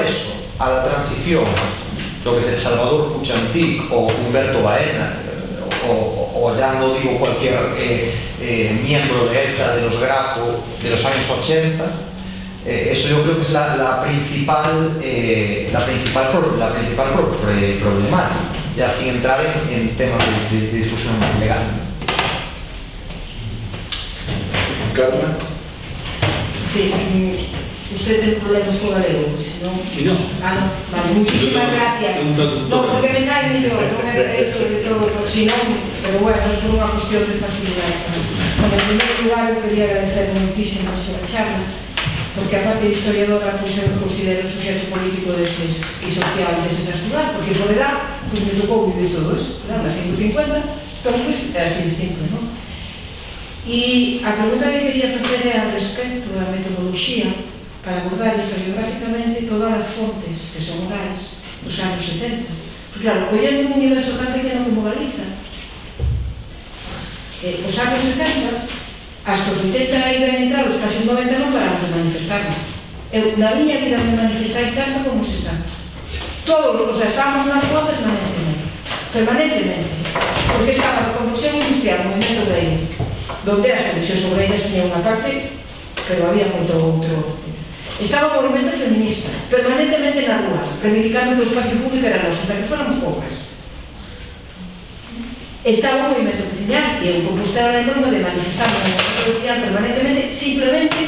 eso a la transición, lo que es Salvador Puchantí o Humberto Baena, o ya no digo cualquier miembro de ETA de los Grapo de los años 80, eso yo creo que es la principal problemática, ya sin entrar en temas de discusión legal. Carmen. Sí, usted tiene problemas con galego, ¿no? No. Ah, no, vale, muchísimas gracias. No, porque me sale mellor, non é eso de todo, si non, pero bueno, é por unha cuestión de facilidade. Bueno, en primer lugar, eu quería agradecer muchísimo a súa charla, porque a parte de historiadora, pois eu me considero suxeto político deses e social deses a estudar, porque por edad, pois me tocou vivir todo eso, claro, na 150, entón, pois, é así de simple, non? E a pregunta que quería facer é al respecto da metodoloxía para abordar historiográficamente todas as fontes que son orales dos anos 70. Porque, claro, collendo un universo tan pequeno como Galiza, os anos 70, hasta os 80 aí ben entrados, casi os 90 non paramos de manifestarnos. Eu, na miña vida, me manifestai tanto como se sabe. Todos, o sea, estábamos nas rúas permanentemente, porque estaba a Conversión Industrial, o movimento obreiro, donde as comisións obreiras tiñan unha parte, pero había moito outro. Estaba o movimento feminista, permanentemente na rúa, reivindicando que o espacio público era noso, para que fóramos poucas. Estaba o movimento veciñal, e eu compostera na norma de manifestarme no movimento veciñal permanentemente, simplemente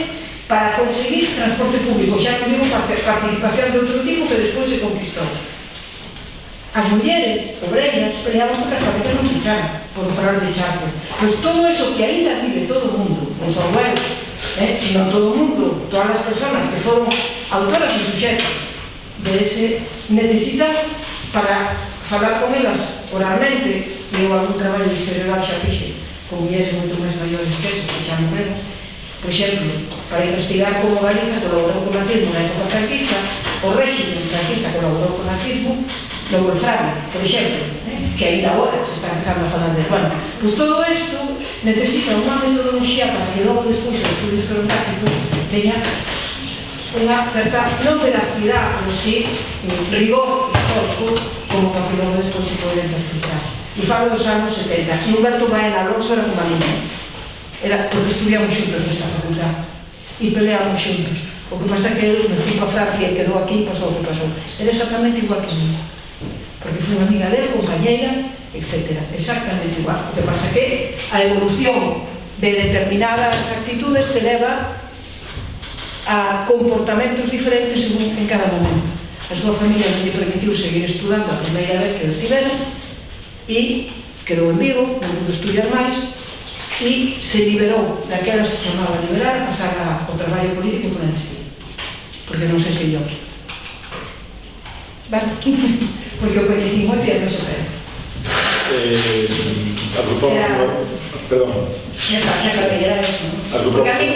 para conseguir transporte público, xa non digo participación de outro tipo que despois se conquistou. As mulleres obreiras peleaban porque as fábricas non ficharan, por falar de charco. Pois todo eso que ainda vive todo o mundo, non só eu, sino todo o mundo, todas as persoas que foron autoras e suxetos de ese, necesitan para falar con elas oralmente, e eu algún traballo de historiador xa fixe, con mulleres moito máis maiores que esas, que xa morreron, por exemplo, para investigar como Galiza colaborou con o nazismo na época franquista, o régimen franquista colaborou con o nazismo, do Wolfram, por exemplo, que ainda agora se está empezando a falar de Juan. Pois todo isto necesita unha metodoloxía para que logo despois o estudio historiográfico teña unha certa, non veracidade, pero sí rigor histórico, como para que logo despois se poder interpretar. E falo dos anos 70. E Humberto Baena Alonso era unha niña. Era porque estudiamos xuntos nesta facultad e peleamos xuntos. O que pasa é que eu me fui para Francia e quedou aquí e pasou o que pasou. Era exactamente igual que a mí, porque fui unha amiga dele, compañeira, etc. Exactamente igual. O que pasa é que a evolución de determinadas actitudes te leva a comportamentos diferentes según en cada momento. A súa familia non lle permitiu seguir estudando a primeira vez que eles tiveron e quedou en Vigo, non pudo estudiar máis e se liberou daquela se chamaba liberar a pasar ao traballo político con Anestía, porque non se sellou. Vale? Porque o coñecí moi bien, non se perde. Perdón. Xa que era eso, non? Porque a mí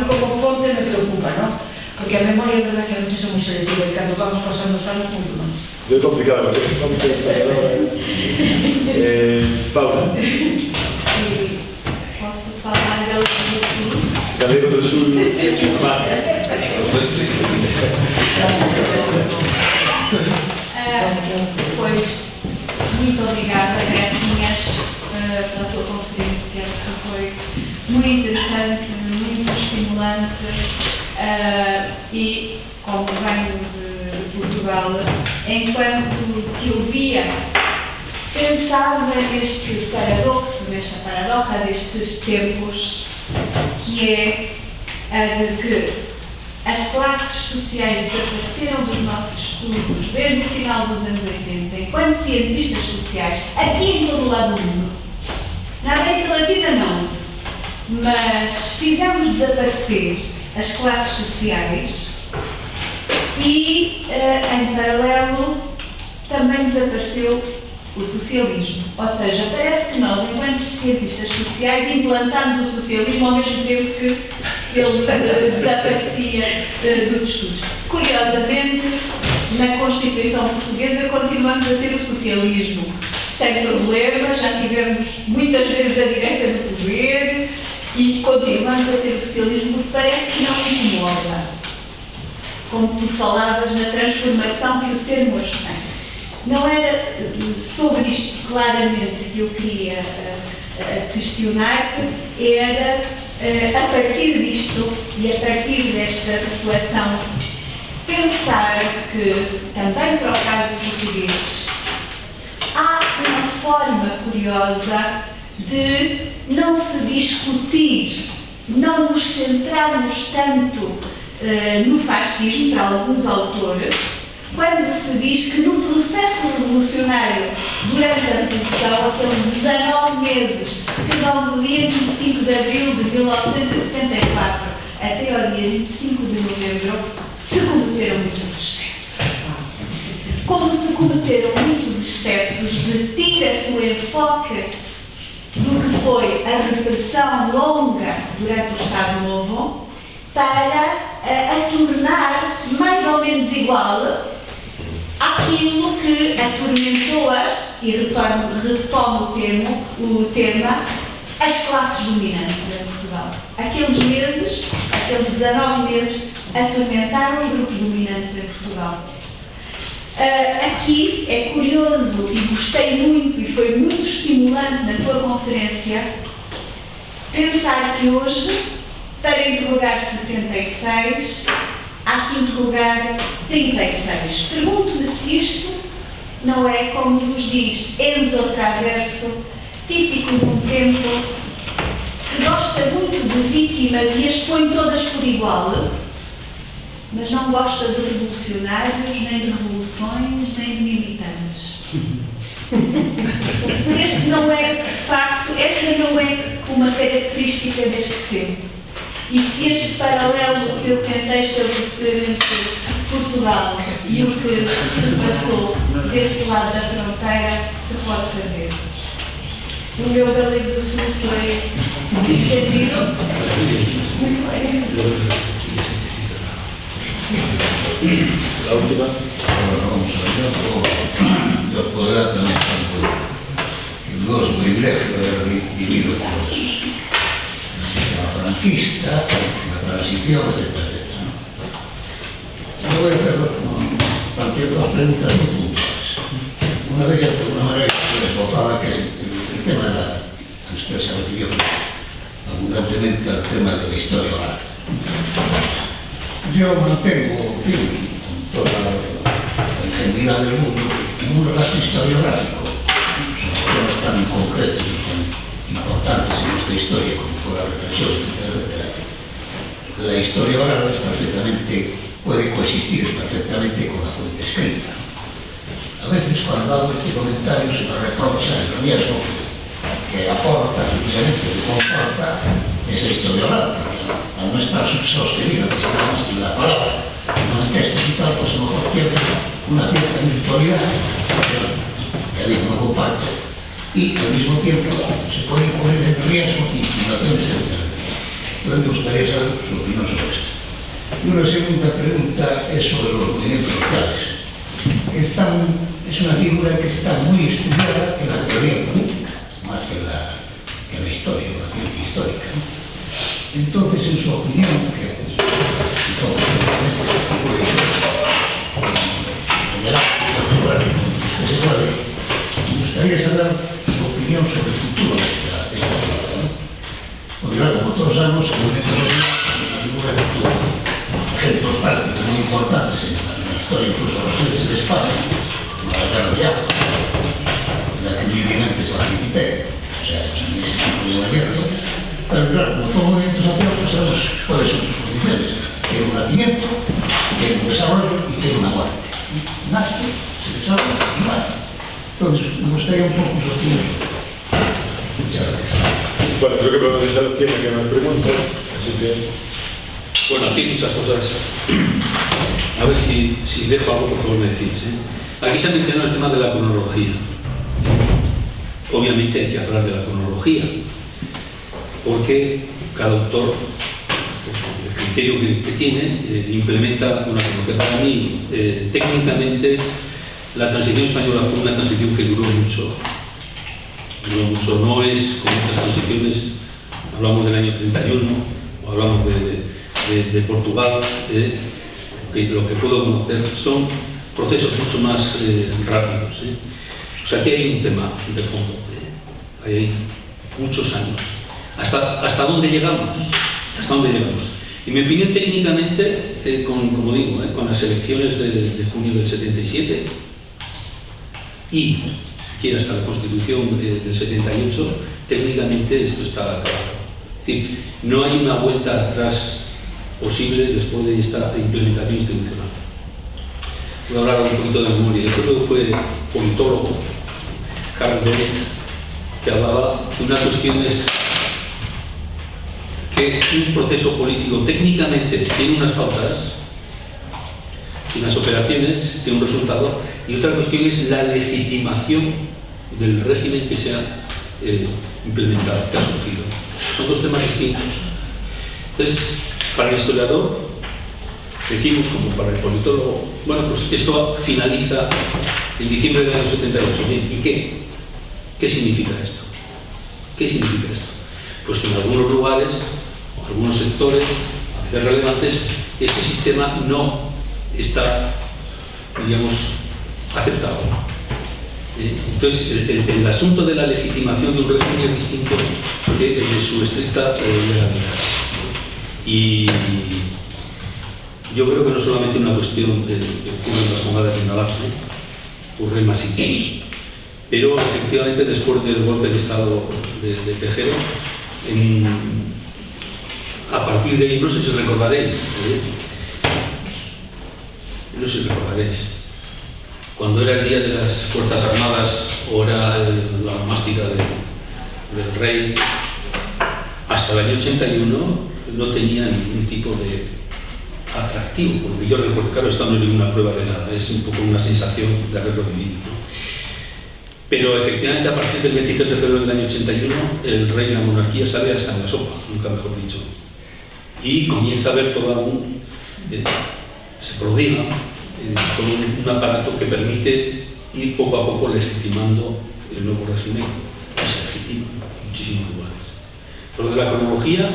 como fonte me preocupa, non? Porque a memoria é verdad que a veces é moi selectiva e cando vamos pasando os anos moito máis. É complicado, porque é complicado. Paula. Posso falar Galego do Sul? Galego do Sul. Pois, muito obrigada, Gracinhas, pela tua conferência, que foi muito interessante, muito estimulante e, como venho de Portugal, enquanto te ouvia, pensava neste paradoxo, nesta paradoxa destes tempos, que é a de que as classes sociais desapareceram dos nossos estudos desde o final dos anos 80, enquanto cientistas sociais, aqui em todo o lado do mundo. Na América Latina não, mas fizemos desaparecer as classes sociais e, em paralelo, também desapareceu o socialismo. Ou seja, parece que nós, enquanto cientistas sociais, implantámos o socialismo ao mesmo tempo que ele desaparecia dos estudos. Curiosamente, na Constituição Portuguesa continuamos a ter o socialismo sem problema, já tivemos muitas vezes a direita no poder e continuamos a ter o socialismo porque parece que não incomoda. como tu falavas, na transformação que o termo hoje tem. Não era sobre isto claramente que eu queria questionar-te, era a partir disto e a partir desta reflexão, pensar que, também para o caso português, há uma forma curiosa de não se discutir, não nos centrarmos tanto no fascismo, para alguns autores, quando se diz que no processo revolucionário, durante a Revolução, aqueles 19 meses que vão do dia 25 de abril de 1974 até ao dia 25 de novembro, se cometeram muitos excessos. Como se cometeram muitos excessos, de tira-se o enfoque do que foi a repressão longa durante o Estado Novo para a tornar mais ou menos igual àquilo que atormentou-as, e retomo o tema, as classes dominantes em Portugal. Aqueles meses, aqueles 19 meses, atormentaram os grupos dominantes em Portugal. Aqui é curioso, e gostei muito, e foi muito estimulante na tua conferência, pensar que hoje, para interrogar 76, há que interrogar 36. Pergunto-me se isto não é, como nos diz Enzo Traverso, típico de um tempo que gosta muito de vítimas e as põe todas por igual, mas não gosta de revolucionários, nem de revoluções, nem de militantes. Este não é, de facto, esta não é uma característica deste tempo. E se este paralelo que eu tentei estabelecer entre Portugal e o que se passou deste lado da fronteira se pode fazer. O meu galego do Sul foi entendido. La última. Yo podrá también tengo dos privilegios de haber vivido con la franquista, la transición, etcétera, etcétera, ¿no? Yo voy a hacer plantear dos preguntas muy puntuales. Una de ellas, de alguna manera, esbozada, que es el tema de la que usted se refirió abundantemente al tema de la historia oral. Yo mantengo, en fin, con toda la ingenuidad del mundo, que en un relato historiográfico sobre temas tan concretos y tan importantes en nuestra historia como fue la represión, etcétera, etcétera, la historia oral puede coexistir perfectamente con la fuente escrita. A veces, cuando hago este comentario, se me reprocha el riesgo que aporta, precisamente, que comporta esa historia oral, porque al no estar sostenida en la palabra, en los textos y tal, pues a lo mejor pierde una cierta virtualidad, que digo, no comparto, y al mismo tiempo se puede incurrir en riesgos de insinuaciones, etc. Entonces me gustaría saber su opinión sobre esto. Y una segunda pregunta es sobre los movimientos sociales. Es una figura que está muy estudiada en la teoría política, más que en la historia, en la ciencia histórica, ¿no? Entonces, en su opinión, que todos me gustaría saber su opinión sobre el futuro de esta figura, ¿no? Porque claro, como todos sabemos, el movimiento social es una figura que tuvo ejemplos prácticos muy importantes en la historia, incluso recientes de España, como la guerra de Yaco, en la que humildemente participé, o sea, en ese tipo de movimiento. Pero claro, como todo movimiento social, pues sabemos cuáles son sus condiciones. Tiene un nacimiento, tiene un desarrollo y tiene una muerte. Nace, se desarrolla y muere. Entonces, me gustaría un poco su opinión. Muchas gracias. Bueno, creo que podemos dejar el tiempo que más preguntas, así que... Bueno, aquí hay muchas cosas. A ver si dejo algo por me decís, ¿eh? Aquí se ha mencionado el tema de la cronología. Obviamente hay que hablar de la cronología, porque cada autor, pues, el criterio que tiene, implementa una cosa que para mí, técnicamente, la transición española fue una transición que duró mucho. No es como otras transiciones, hablamos del año 31, o hablamos de Portugal, lo que puedo conocer, son procesos mucho más rápidos. O sea que hay un tema de fondo, hay muchos años. ¿Hasta dónde llegamos? ¿Hasta dónde llegamos? En mi opinión, técnicamente, como digo, con las elecciones de junio del 77 y hasta la Constitución del 78, técnicamente esto está acabado. Es decir, no hay una vuelta atrás posible después de esta implementación institucional. Voy a hablar un poquito de memoria. Yo creo que fue politólogo, Karl Benitz, que hablaba de una cuestión es que un proceso político técnicamente tiene unas pautas, tiene unas operaciones, tiene un resultado, y otra cuestión es la legitimación del régimen que se ha implementado, que ha surgido. Son dos temas distintos. Entonces, para el historiador, decimos, como para el politólogo, bueno, pues esto finaliza en diciembre del año 78. Bien, ¿y qué? ¿Qué significa esto? ¿Qué significa esto? Pues que en algunos lugares, o algunos sectores, a veces relevantes, este sistema no está, digamos, aceptado. Entonces, el asunto de la legitimación de un régimen es distinto que el de su estricta legalidad. Y yo creo que no solamente una cuestión que ocurre en las monedas de Navarra, ocurre en más sitios. Pero efectivamente, después del golpe de Estado de Tejero, a partir de ahí, no sé si recordaréis, cuando era el Día de las Fuerzas Armadas o era la mástica del rey, hasta el año 81 no tenía ningún tipo de atractivo, porque yo recuerdo, claro, esto no es ninguna prueba de nada, es un poco una sensación de haberlo vivido, ¿no? Pero efectivamente, a partir del 23 de febrero del año 81, el rey y la monarquía sale hasta en la sopa, nunca mejor dicho, y comienza a haber todo se prodiga con un aparato que permite ir poco a poco legitimando el nuevo régimen, que se legitima en muchísimos lugares. Por lo de la cronología,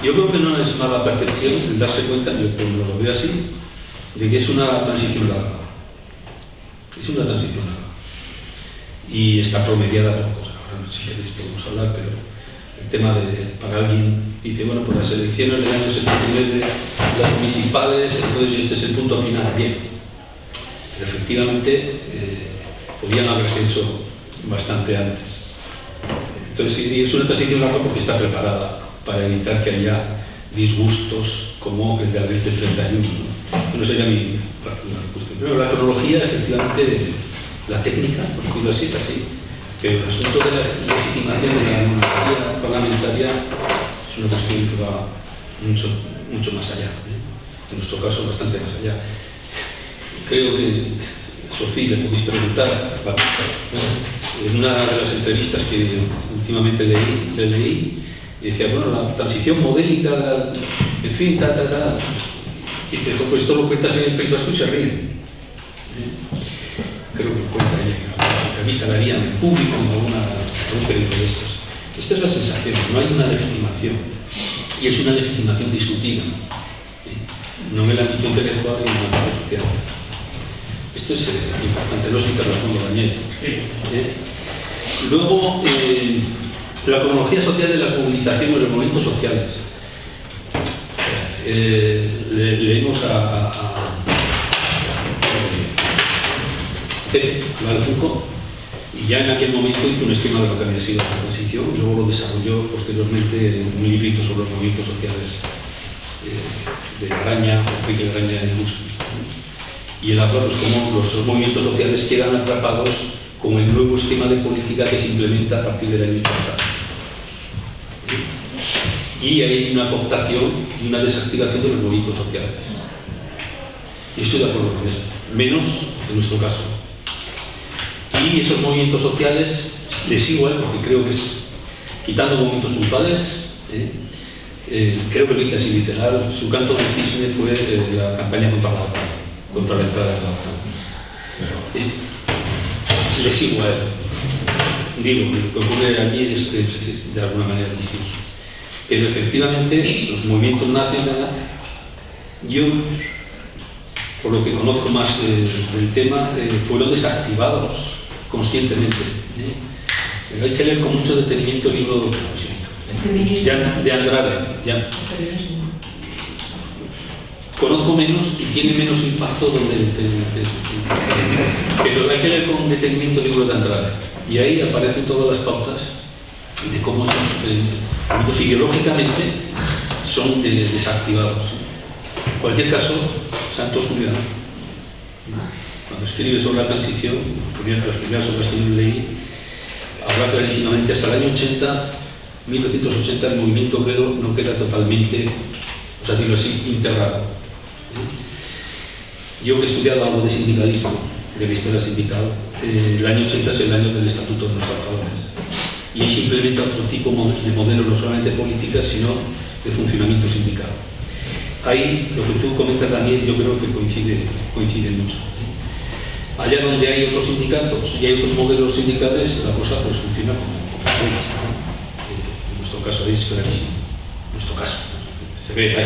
yo creo que no es mala percepción el darse cuenta, yo lo veo así, de que es una transición larga. Es una transición larga. Y está promediada por cosas. Ahora, si queréis podemos hablar, pero el tema para alguien dice, bueno, pues las elecciones del año 79, las municipales, entonces este es el punto final. Bien. Pero efectivamente podían haberse hecho bastante antes. Entonces es una transición larga porque está preparada para evitar que haya disgustos como el de abril del 31. No sería mi particular cuestión. Pero la cronología, efectivamente, la técnica, por decirlo así, es así. Pero el asunto de la legitimación de la monarquía parlamentaria es una cuestión que va mucho más allá. En nuestro caso, bastante más allá. Creo que, Sofía, le podéis preguntar, en una de las entrevistas que últimamente le leí, decía, bueno, la transición modélica, en fin, y dice, pues esto lo cuentas en el País Vasco y se ríen. Creo que lo cuenta ella, en alguna entrevista la harían en público, en algún periodo de estos. Esta es la sensación, no hay una legitimación, y es una legitimación discutida, no en el ámbito intelectual ni en el ámbito social. Esto es importante, no se interrumpo, Daniel. Luego, la cronología social de las movilizaciones, de los movimientos sociales. Leímos a Foucault, y ya en aquel momento hizo un esquema de lo que había sido la transición y luego lo desarrolló posteriormente en un librito sobre los movimientos sociales de Araña, Enrique Araña de Bustos. Y él habla pues, cómo los movimientos sociales quedan atrapados con el nuevo esquema de política que se implementa a partir del año 80. Y hay una cooptación y una desactivación de los movimientos sociales. Y estoy de acuerdo con esto, menos en nuestro caso. Y esos movimientos sociales les sigo a él porque creo que es, quitando movimientos puntuales, creo que lo hice así literal, su canto de cisne fue la campaña contra la OTAN, contra la entrada de la OTAN. Le sigo a él. Digo, lo que ocurre allí es de alguna manera distinto. Pero efectivamente los movimientos nacen, yo por lo que conozco más del tema, fueron desactivados conscientemente. Hay que leer con mucho detenimiento el libro de Andrade. Conozco menos y tiene menos impacto pero hay que leer con detenimiento el libro de Andrade, y ahí aparecen todas las pautas de cómo esos ámbitos ideológicamente son desactivados. En cualquier caso, Santos Julián, cuando escribe sobre la transición, las primeras obras que yo leí, habla clarísimamente hasta el año 1980 el movimiento obrero no queda totalmente, o sea, digo así, integrado. Yo que he estudiado algo de sindicalismo, de la historia sindical, el año 80 es el año del Estatuto de los Trabajadores, y ahí se implementa otro tipo de modelo, no solamente política, sino de funcionamiento sindical. Ahí, lo que tú comentas, Daniel, yo creo que coincide mucho. Allá donde hay otros sindicatos y hay otros modelos sindicales, la cosa pues funciona como veis, ¿no? En nuestro caso es clarísimo. En nuestro caso, se ve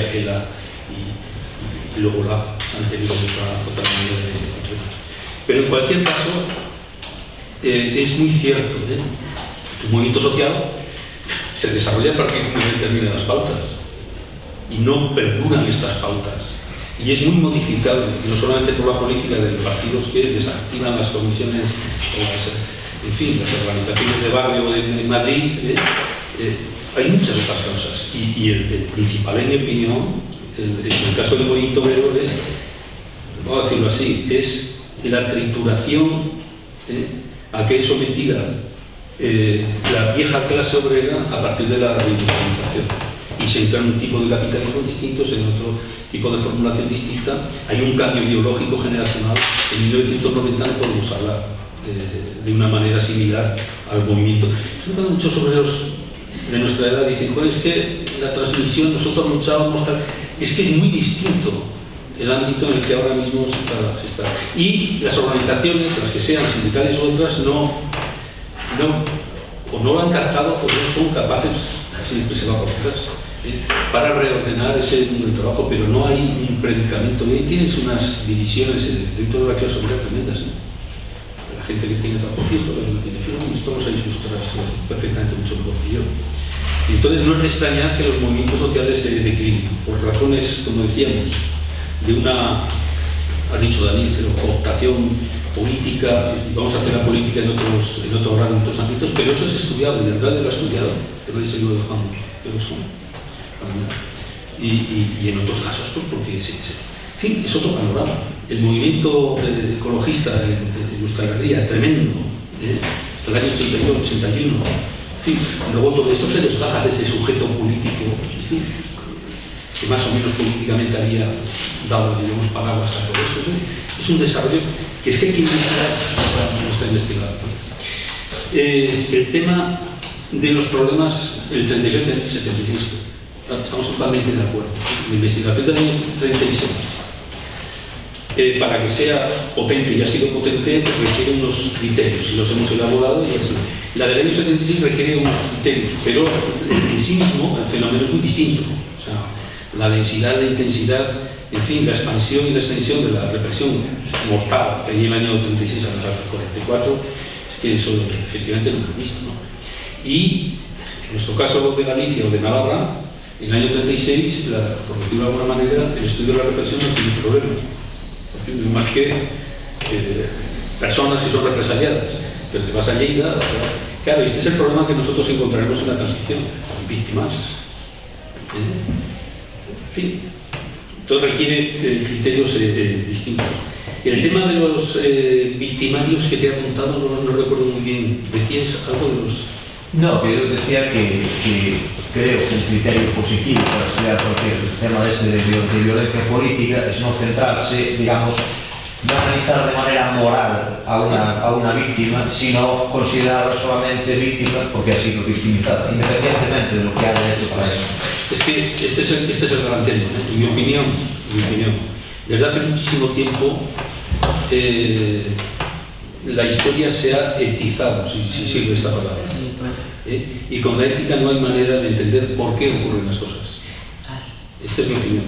y luego se han tenido otra manera de interpretar. Pero en cualquier caso, es muy cierto, el movimiento social se desarrolla a partir de determinadas pautas y no perduran estas pautas. Y es muy modificable, no solamente por la política de los partidos que desactivan las comisiones, las organizaciones de barrio en Madrid. Hay muchas de estas causas. Y el principal, en mi opinión, en el caso del movimiento obrero, es, vamos a decirlo así, es la trituración a que es sometida la vieja clase obrera a partir de la reindustrialización. Y se entra en un tipo de capitalismo distinto, en otro tipo de formulación distinta. Hay un cambio ideológico generacional. En 1990 no podemos hablar de una manera similar al movimiento. Muchos obreros de nuestra edad dicen, es que la transmisión, nosotros luchábamos tal. Es que es muy distinto el ámbito en el que ahora mismo se está. Y las organizaciones, las que sean sindicales u otras, no lo han captado o no son capaces, siempre se va por detrás, para reordenar ese mundo del trabajo, pero no hay un predicamento. Hoy tienes unas divisiones dentro de la clase obrera tremendas. La gente que tiene trabajo fijo, la que no tiene fijo, esto lo sabéis vosotras perfectamente mucho mejor que yo. Entonces no es de extrañar que los movimientos sociales se declinen, por razones, como decíamos, de una, ha dicho Daniel, pero cooptación política. Vamos a hacer la política en otro grado, en otros ámbitos, pero eso es estudiado, y Andrade lo ha estudiado, pero ahí se lo dejamos, y en otros casos, pues porque en fin, es otro panorama. El movimiento ecologista en Euskal Herria, tremendo, hasta el año 82, 81, en fin, luego todo esto se desgaja de ese sujeto político, en fin, que más o menos políticamente había dado, digamos, paraguas a todo esto. Es un desarrollo que es que hay que investigar, no está investigado. El tema de los problemas, el 37 y 73, estamos totalmente de acuerdo. La investigación del año 36, para que sea potente y ha sido potente, requiere unos criterios, y los hemos elaborado, y así. La del año 76 requiere unos criterios, pero en sí mismo el fenómeno es muy distinto. O sea, la densidad, la intensidad, en fin, la expansión y la extensión de la represión mortal que hay en el año 36 al 44, es que eso efectivamente no lo he visto, ¿no? Y en nuestro caso de Galicia o de Navarra, en el año 36, por decirlo de alguna manera, el estudio de la represión no tiene problema, más que personas que son represaliadas. Pero te vas a Lleida, claro, este es el problema que nosotros encontraremos en la transición, víctimas. En fin, todo requiere criterios distintos. El tema de los victimarios que te he apuntado, no recuerdo muy bien, ¿decías algo de los...? No, que yo decía que creo que un criterio positivo para estudiar cualquier tema de violencia política es no centrarse, digamos, no analizar de manera moral a una víctima, sino considerarla solamente víctima porque ha sido victimizada, independientemente de lo que haya hecho para eso. Es que este es el gran tema, en mi opinión. Desde hace muchísimo tiempo la historia se ha etizado, si sirve esta palabra. Y con la ética no hay manera de entender por qué ocurren las cosas. Esta es mi opinión.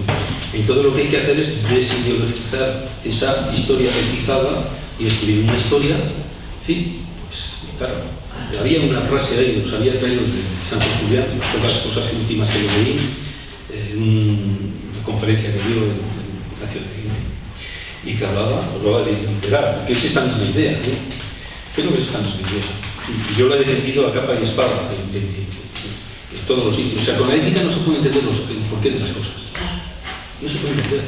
Y todo lo que hay que hacer es desideologizar esa historia etizada y escribir una historia, en fin, pues claro. Había una frase ahí, os había traído de Santos Julián, las pocas cosas últimas que yo leí, en una conferencia que dio en la ciudad de Guinea, y que hablaba de liberar, porque es esta misma idea, creo que es esta misma idea. Y yo la he defendido a capa y espada en todos los sitios. O sea, con la ética no se puede entender el porqué de las cosas. No se puede entender.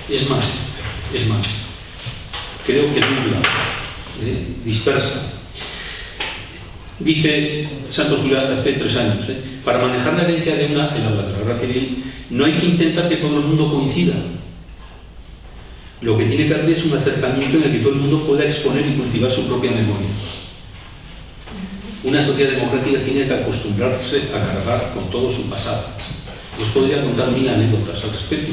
Es más, creo que nubla, dispersa. Dice Santos Julián hace 3 años, para manejar la herencia de el habla de la guerra civil, no hay que intentar que todo el mundo coincida. Lo que tiene que haber es un acercamiento en el que todo el mundo pueda exponer y cultivar su propia memoria. Una sociedad democrática tiene que acostumbrarse a cargar con todo su pasado. Os podría contar 1000 anécdotas al respecto,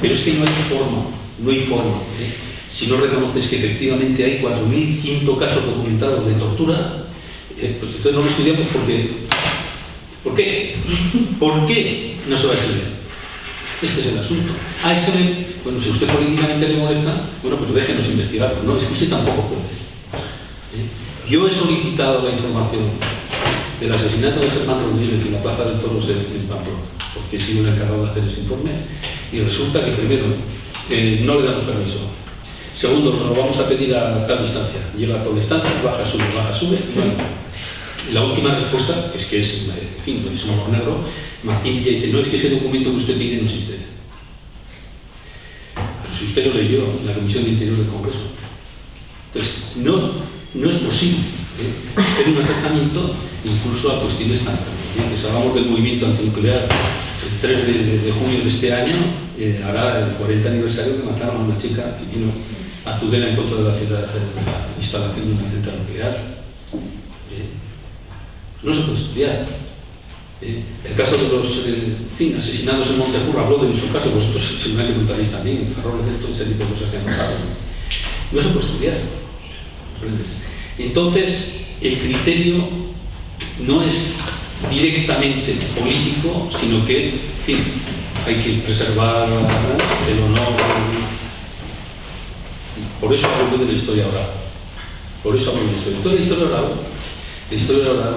pero es que no hay forma. Si no reconoces que efectivamente hay 4.100 casos documentados de tortura, pues entonces no lo estudiamos porque... ¿Por qué? ¿Por qué no se va a estudiar? Este es el asunto. Esto bueno, si a usted políticamente le molesta, bueno, pues déjenos investigarlo. No, es que usted tampoco puede. Yo he solicitado la información del asesinato de Germán Rodríguez en la Plaza de Toros en Pamplona, porque he sido el encargado de hacer ese informe, y resulta que primero no le damos permiso. Segundo, nos lo vamos a pedir a tal distancia. Llega a tal distancia, baja, sube. Bueno, la última respuesta, que es, en fin, es un humor negro, Martín Villa dice, no, es que ese documento que usted pide no existe. Pero si usted lo leyó en la Comisión de Interior del Congreso. Entonces, no es posible hacer un acercamiento incluso a cuestiones tan grandes. Si hablamos del movimiento antinuclear, el 3 de junio de este año, hará el 40 aniversario que mataron a una chica que vino a Tudela en contra de la instalación de una central nuclear. No se puede estudiar. El caso de los asesinados en Montejurra, habló de nuestro caso, vosotros seguramente contaréis también, en Ferrol, todo ese tipo de cosas que han pasado. No se puede estudiar. Entonces, el criterio no es directamente político, sino que, en fin, hay que preservar el honor. Por eso hablo de la historia oral. Toda la historia oral